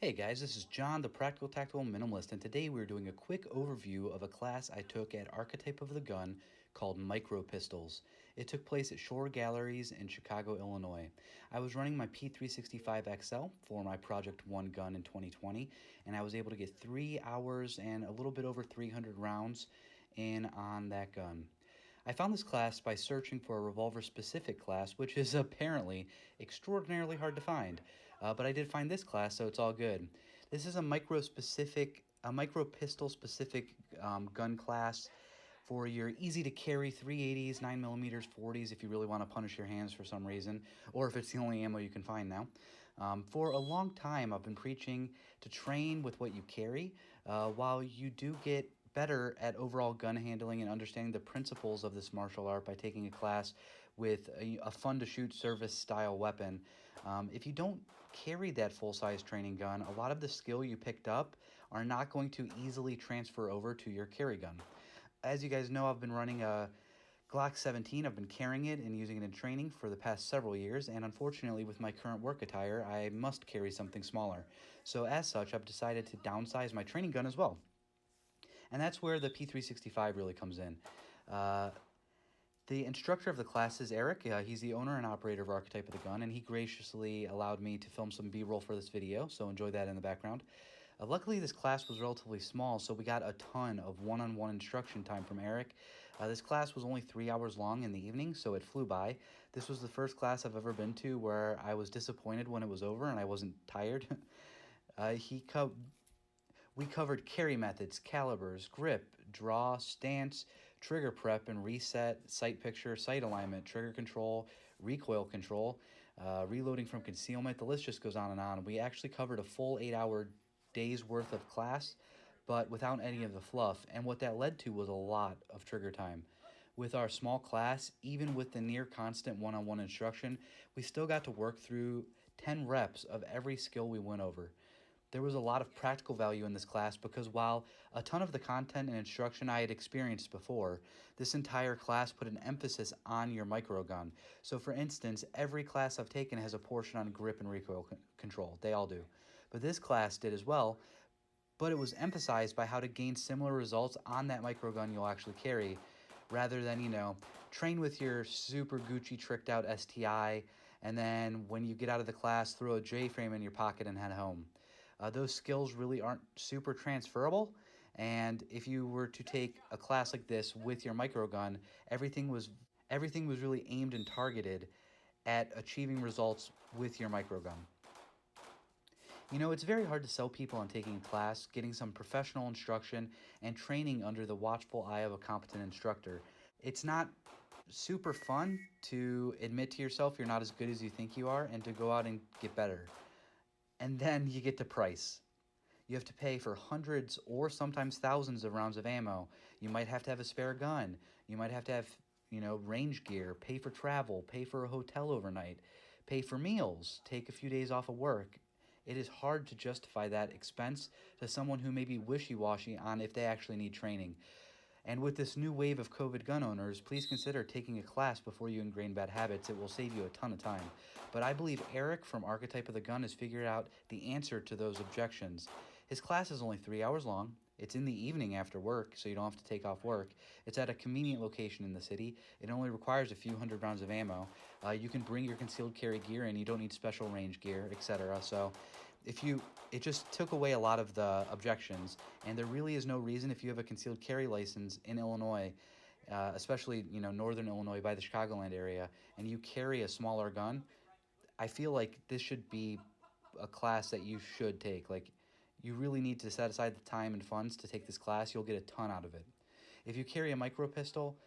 Hey guys, this is John, the Practical Tactical Minimalist, and today we're doing a quick overview of a class I took at Archetype of the Gun called Micro Pistols. It took place at Shore Galleries in Chicago, Illinois. I was running my P365XL for my Project 1 gun in 2020, and I was able to get 3 hours and a little bit over 300 rounds in on that gun. I found this class by searching for a revolver-specific class, which is apparently extraordinarily hard to find. But I did find this class, so it's all good. This is a micro pistol-specific gun class for your easy-to-carry 380s, 9mm, 40s if you really want to punish your hands for some reason, or if it's the only ammo you can find now. For a long time, I've been preaching to train with what you carry, while you do get better at overall gun handling and understanding the principles of this martial art by taking a class with a fun-to-shoot service-style weapon. If you don't carry that full-size training gun, a lot of the skill you picked up are not going to easily transfer over to your carry gun. As you guys know, I've been running a Glock 17. I've been carrying it and using it in training for the past several years, and unfortunately with my current work attire, I must carry something smaller. So as such, I've decided to downsize my training gun as well. And that's where the P365 really comes in. The instructor of the class is Eric. He's the owner and operator of Archetype of the Gun, and he graciously allowed me to film some B-roll for this video, so enjoy that in the background. Luckily, this class was relatively small, so we got a ton of one-on-one instruction time from Eric. This class was only 3 hours long in the evening, so it flew by. This was the first class I've ever been to where I was disappointed when it was over and I wasn't tired. We covered carry methods, calibers, grip, draw, stance, trigger prep and reset, sight picture, sight alignment, trigger control, recoil control, reloading from concealment. The list just goes on and on. We actually covered a full 8-hour day's worth of class, but without any of the fluff. And what that led to was a lot of trigger time. With our small class, even with the near constant one-on-one instruction, we still got to work through 10 reps of every skill we went over. There was a lot of practical value in this class because while a ton of the content and instruction I had experienced before, this entire class put an emphasis on your micro gun. So for instance, every class I've taken has a portion on grip and recoil control. They all do. But this class did as well, but it was emphasized by how to gain similar results on that micro gun you'll actually carry, rather than, train with your super Gucci tricked out STI, and then when you get out of the class, throw a J-frame in your pocket and head home. Those skills really aren't super transferable, and if you were to take a class like this with your micro gun, everything was really aimed and targeted at achieving results with your micro gun. It's very hard to sell people on taking a class, getting some professional instruction, and training under the watchful eye of a competent instructor. It's not super fun to admit to yourself you're not as good as you think you are and to go out and get better. And then you get the price. You have to pay for hundreds or sometimes thousands of rounds of ammo. You might have to have a spare gun. You might have to have, range gear, pay for travel, pay for a hotel overnight, pay for meals, take a few days off of work. It is hard to justify that expense to someone who may be wishy-washy on if they actually need training. And with this new wave of COVID gun owners, please consider taking a class before you ingrain bad habits. It will save you a ton of time. But I believe Eric from Archetype of the Gun has figured out the answer to those objections. His class is only 3 hours long. It's in the evening after work, so you don't have to take off work. It's at a convenient location in the city. It only requires a few hundred rounds of ammo. You can bring your concealed carry gear in. You don't need special range gear, etc. So it just took away a lot of the objections, and there really is no reason if you have a concealed carry license in Illinois, especially, northern Illinois by the Chicagoland area, and you carry a smaller gun, I feel like this should be a class that you should take. Like, you really need to set aside the time and funds to take this class. You'll get a ton out of it. If you carry a micro pistol,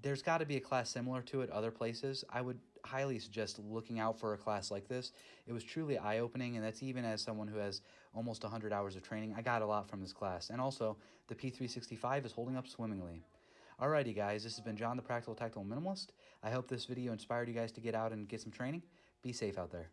there's got to be a class similar to it other places. I would highly suggest looking out for a class like this. It was truly eye-opening, and that's even as someone who has almost 100 hours of training. I got a lot from this class. And also, the P365 is holding up swimmingly. Alrighty guys, this has been John the Practical Tactical Minimalist. I hope this video inspired you guys to get out and get some training. Be safe out there.